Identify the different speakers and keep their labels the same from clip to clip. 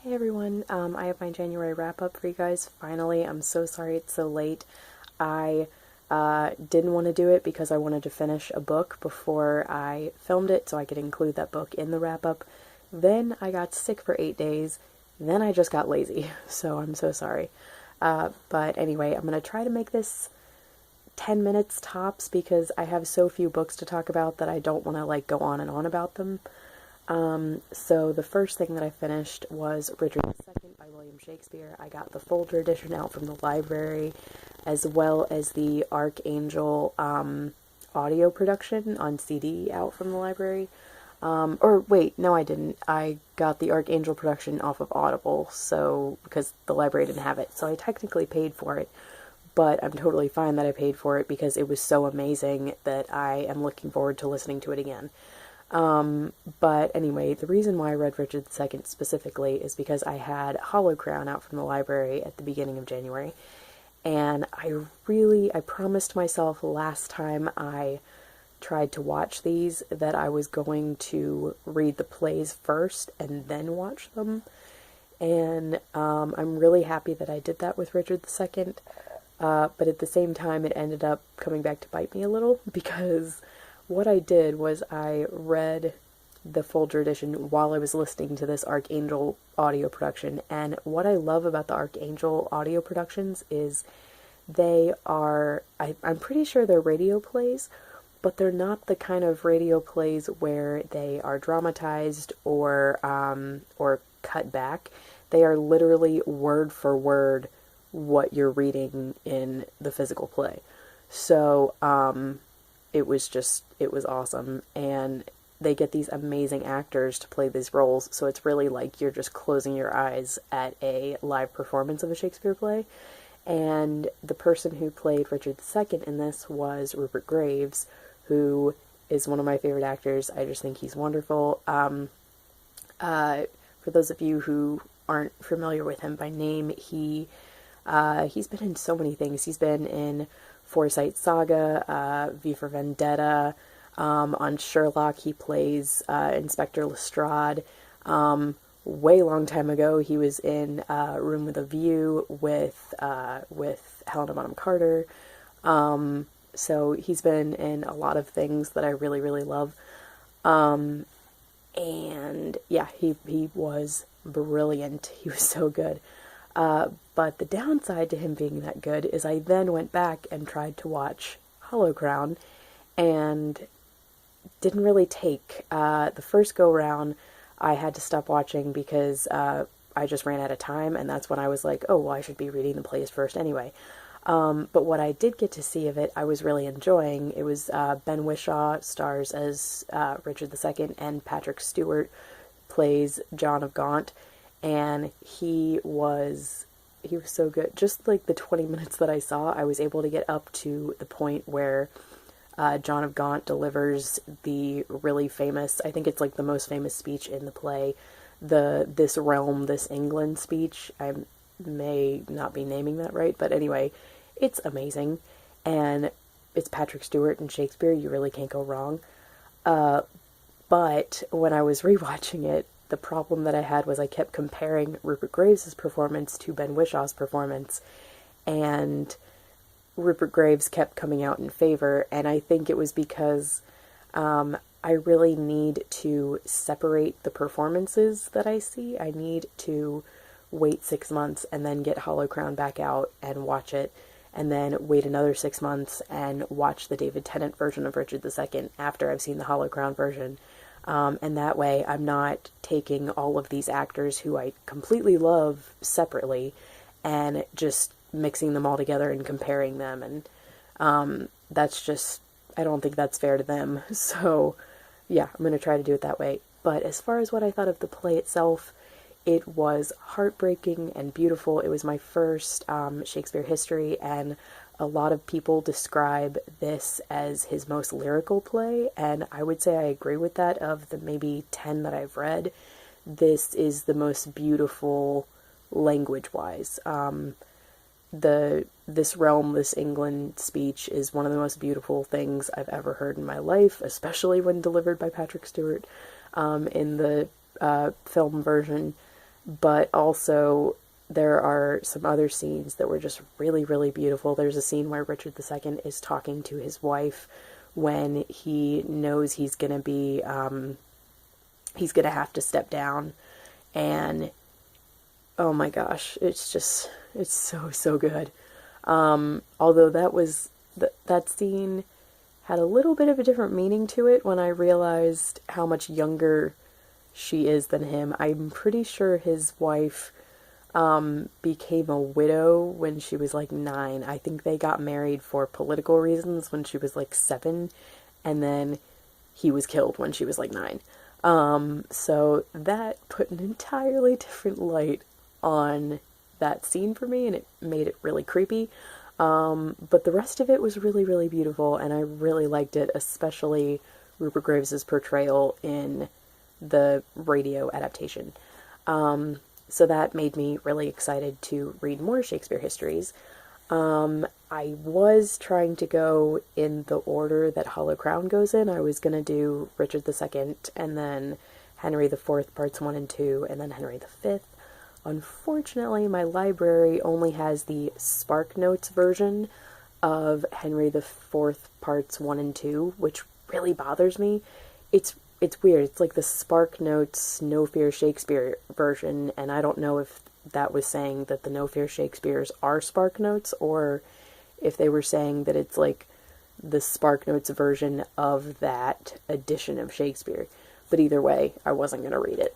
Speaker 1: Hey everyone, I have my January wrap up for you guys. Finally, I'm so sorry it's so late. I didn't want to do it because I wanted to finish a book before I filmed it so I could include that book in the wrap up. Then I got sick for 8 days. Then I just got lazy, so I'm so sorry. But anyway, I'm going to try to make this 10 minutes tops because I have so few books to talk about that I don't want to like go on and on about them. So the first thing that I finished was Richard II by William Shakespeare. I got the folder edition out from the library, as well as the Archangel audio production on CD out from the library. Or wait, no, I didn't. I got the Archangel production off of Audible, so because the library didn't have it, so I technically paid for it. But I'm totally fine that I paid for it because it was so amazing that I am looking forward to listening to it again. But anyway, the reason why I read Richard II specifically is because I had Hollow Crown out from the library at the beginning of January, and I promised myself last time I tried to watch these that I was going to read the plays first and then watch them, and I'm really happy that I did that with Richard II, but at the same time it ended up coming back to bite me a little because what I did was I read the folder edition while I was listening to this Archangel audio production, and what I love about the Archangel audio productions is I'm pretty sure they're radio plays, but they're not the kind of radio plays where they are dramatized or cut back. They are literally word for word what you're reading in the physical play. So, it was awesome, and they get these amazing actors to play these roles, so it's really like you're just closing your eyes at a live performance of a Shakespeare play. And the person who played Richard II in this was Rupert Graves, who is one of my favorite actors. I just think he's wonderful. For those of you who aren't familiar with him by name, he's been in so many things. He's been in Forsyte Saga, V for Vendetta. On Sherlock, he plays Inspector Lestrade. Way long time ago, he was in Room with a View with Helena Bonham Carter. So he's been in a lot of things that I really, really love. And yeah, he was brilliant. He was so good. But the downside to him being that good is I then went back and tried to watch Hollow Crown and didn't really take. The first go round, I had to stop watching because I just ran out of time, and that's when I was like, oh, well, I should be reading the plays first anyway. But what I did get to see of it, I was really enjoying. It was Ben Whishaw stars as Richard II, and Patrick Stewart plays John of Gaunt, and he was so good. Just like the 20 minutes that I saw, I was able to get up to the point where John of Gaunt delivers the really famous, I think it's like the most famous speech in the play, the "This Realm, This England" speech. I may not be naming that right, but anyway, it's amazing, and it's Patrick Stewart and Shakespeare. You really can't go wrong. But when I was rewatching it, the problem that I had was I kept comparing Rupert Graves' performance to Ben Wishaw's performance, and Rupert Graves kept coming out in favor, and I think it was because I really need to separate the performances that I see. I need to wait 6 months and then get Hollow Crown back out and watch it, and then wait another 6 months and watch the David Tennant version of Richard II after I've seen the Hollow Crown version. And that way I'm not taking all of these actors who I completely love separately and just mixing them all together and comparing them. And that's just, I don't think that's fair to them. So yeah, I'm going to try to do it that way. But as far as what I thought of the play itself, it was heartbreaking and beautiful. It was my first Shakespeare history, and a lot of people describe this as his most lyrical play, and I would say I agree with that. Of the maybe 10 that I've read, this is the most beautiful language-wise. This Realm, This England speech is one of the most beautiful things I've ever heard in my life, especially when delivered by Patrick Stewart in the film version. but also there are some other scenes that were just really, really beautiful. There's a scene where Richard II is talking to his wife when he knows he's going to be, he's going to have to step down. And oh my gosh, it's so, so good. Although that scene had a little bit of a different meaning to it when I realized how much younger she is than him. I'm pretty sure his wife became a widow when she was like 9. I think they got married for political reasons when she was like 7, and then he was killed when she was like 9. So that put an entirely different light on that scene for me, and it made it really creepy. But the rest of it was really, really beautiful, and I really liked it, especially Rupert Graves' portrayal in the radio adaptation. So that made me really excited to read more Shakespeare histories. I was trying to go in the order that Hollow Crown goes in. I was going to do Richard II, and then Henry IV, parts 1 and 2, and then Henry V. Unfortunately, my library only has the Spark Notes version of Henry IV, parts 1 and 2, which really bothers me. It's weird. It's like the Spark Notes No Fear Shakespeare version, and I don't know if that was saying that the No Fear Shakespeares are Spark Notes, or if they were saying that it's like the Spark Notes version of that edition of Shakespeare. But either way, I wasn't going to read it.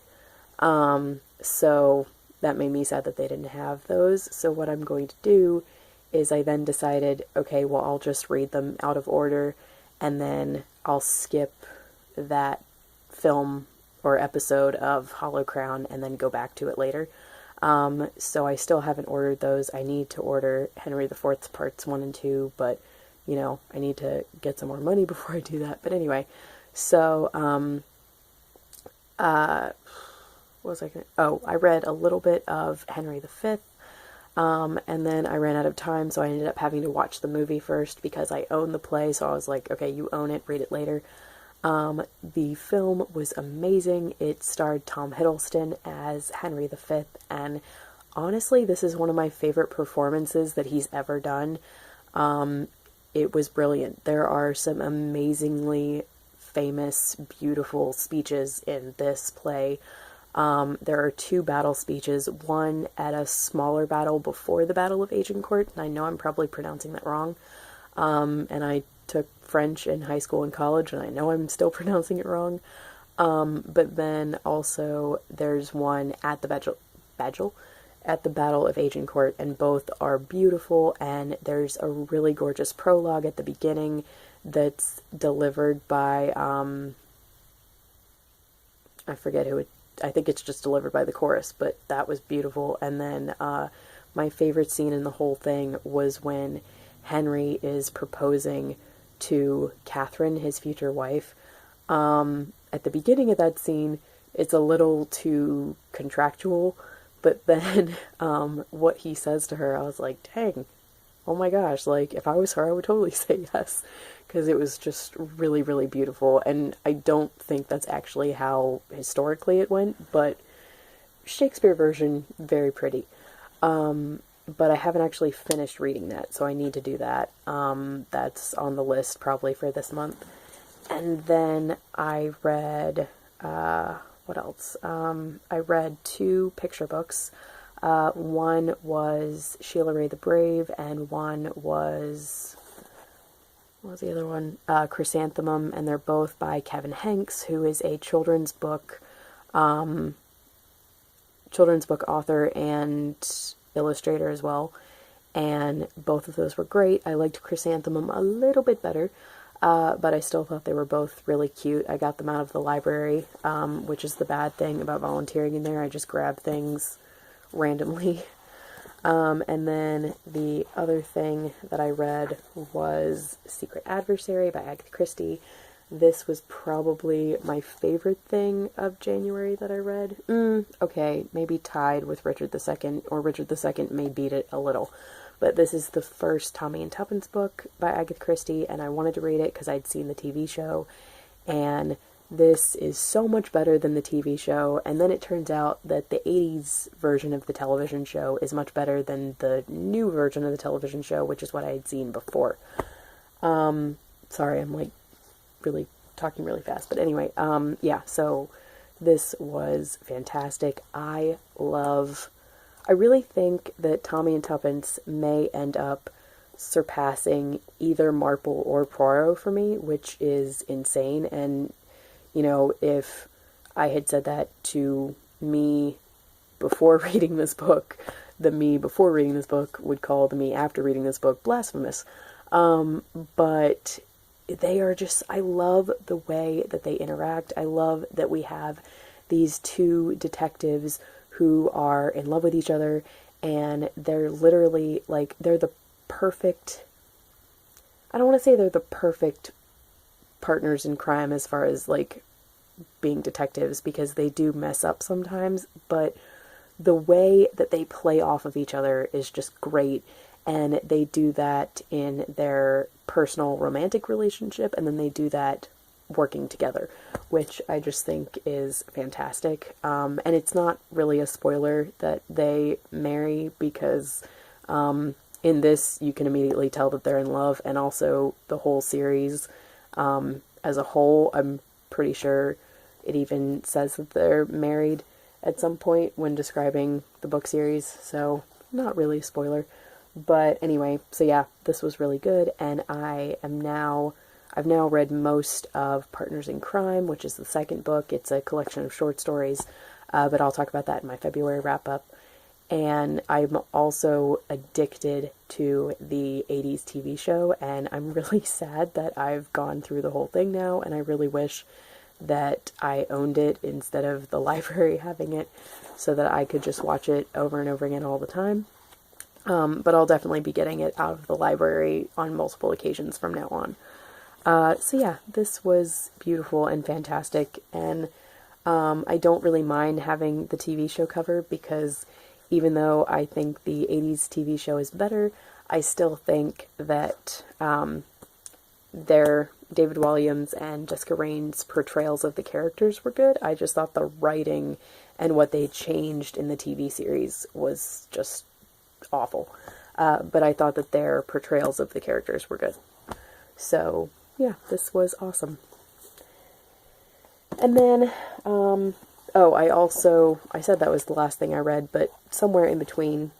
Speaker 1: So that made me sad that they didn't have those. So what I'm going to do is I then decided, okay, well, I'll just read them out of order, and then I'll skip that film or episode of Hollow Crown and then go back to it later. So I still haven't ordered those. I need to order Henry IV parts 1 and 2, but, you know, I need to get some more money before I do that. But anyway, so, what was I gonna... Oh, I read a little bit of Henry V, and then I ran out of time, so I ended up having to watch the movie first because I own the play, so I was like, okay, you own it, read it later. The film was amazing. It starred Tom Hiddleston as Henry V, and honestly, this is one of my favorite performances that he's ever done. It was brilliant. There are some amazingly famous, beautiful speeches in this play. There are 2 battle speeches, one at a smaller battle before the Battle of Agincourt, and I know I'm probably pronouncing that wrong, and I took French in high school and college, and I know I'm still pronouncing it wrong, but then also there's one at the at the Battle of Agincourt, and both are beautiful, and there's a really gorgeous prologue at the beginning that's delivered by, I forget who it, I think it's just delivered by the chorus, but that was beautiful. And then my favorite scene in the whole thing was when Henry is proposing to Catherine, his future wife. At the beginning of that scene, it's a little too contractual, but then what he says to her, I was like, dang, oh my gosh, like, if I was her, I would totally say yes, because it was just really, really beautiful, and I don't think that's actually how historically it went, but Shakespeare version, very pretty. But I haven't actually finished reading that, so I need to do that. That's on the list probably for this month. And then I read, what else? I read 2 picture books. One was Sheila Ray the Brave, and one was, what was the other one? Chrysanthemum, and they're both by Kevin Hanks, who is a children's book author and illustrator as well, and both of those were great. I liked Chrysanthemum a little bit better, but I still thought they were both really cute. I got them out of the library, which is the bad thing about volunteering in there. I just grab things randomly. And then the other thing that I read was Secret Adversary by Agatha Christie. This was probably my favorite thing of January that I read. Okay, maybe tied with Richard II, or Richard II may beat it a little. But this is the first Tommy and Tuppence book by Agatha Christie, and I wanted to read it because I'd seen the TV show, and this is so much better than the TV show, and then it turns out that the 80s version of the television show is much better than the new version of the television show, which is what I had seen before. Sorry, I'm like really talking really fast, but anyway, yeah, so this was fantastic. I really think that Tommy and Tuppence may end up surpassing either Marple or Poirot for me, which is insane. And you know, if I had said that to me before reading this book, the me before reading this book would call the me after reading this book blasphemous. But they are just, I love the way that they interact. I love that we have these two detectives who are in love with each other, and they're literally, like, they're the perfect, I don't want to say they're the perfect partners in crime as far as, like, being detectives, because they do mess up sometimes, but the way that they play off of each other is just great, and they do that in their personal romantic relationship, and then they do that working together, which I just think is fantastic. And it's not really a spoiler that they marry, because in this you can immediately tell that they're in love, and also the whole series as a whole, I'm pretty sure it even says that they're married at some point when describing the book series, so not really a spoiler. But anyway, so yeah, this was really good, and I've now read most of Partners in Crime, which is the second book. It's a collection of short stories, but I'll talk about that in my February wrap-up. And I'm also addicted to the 80s TV show, and I'm really sad that I've gone through the whole thing now, and I really wish that I owned it instead of the library having it, so that I could just watch it over and over again all the time. But I'll definitely be getting it out of the library on multiple occasions from now on. So yeah, this was beautiful and fantastic, and I don't really mind having the TV show cover, because even though I think the 80s TV show is better, I still think that their David Walliams and Jessica Raines' portrayals of the characters were good. I just thought the writing and what they changed in the TV series was just awful. But I thought that their portrayals of the characters were good. So, yeah, this was awesome. And then, I said that was the last thing I read, but somewhere in between,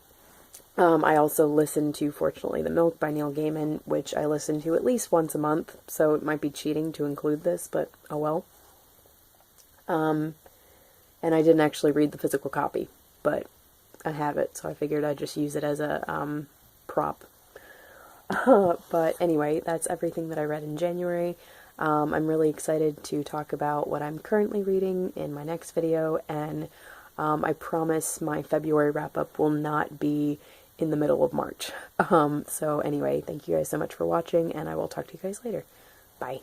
Speaker 1: I also listened to Fortunately the Milk by Neil Gaiman, which I listen to at least once a month, so it might be cheating to include this, but oh well. And I didn't actually read the physical copy, but I have it, so I figured I'd just use it as a prop. But anyway, that's everything that I read in January. I'm really excited to talk about what I'm currently reading in my next video, and I promise my February wrap-up will not be in the middle of March. So anyway, thank you guys so much for watching, and I will talk to you guys later. Bye.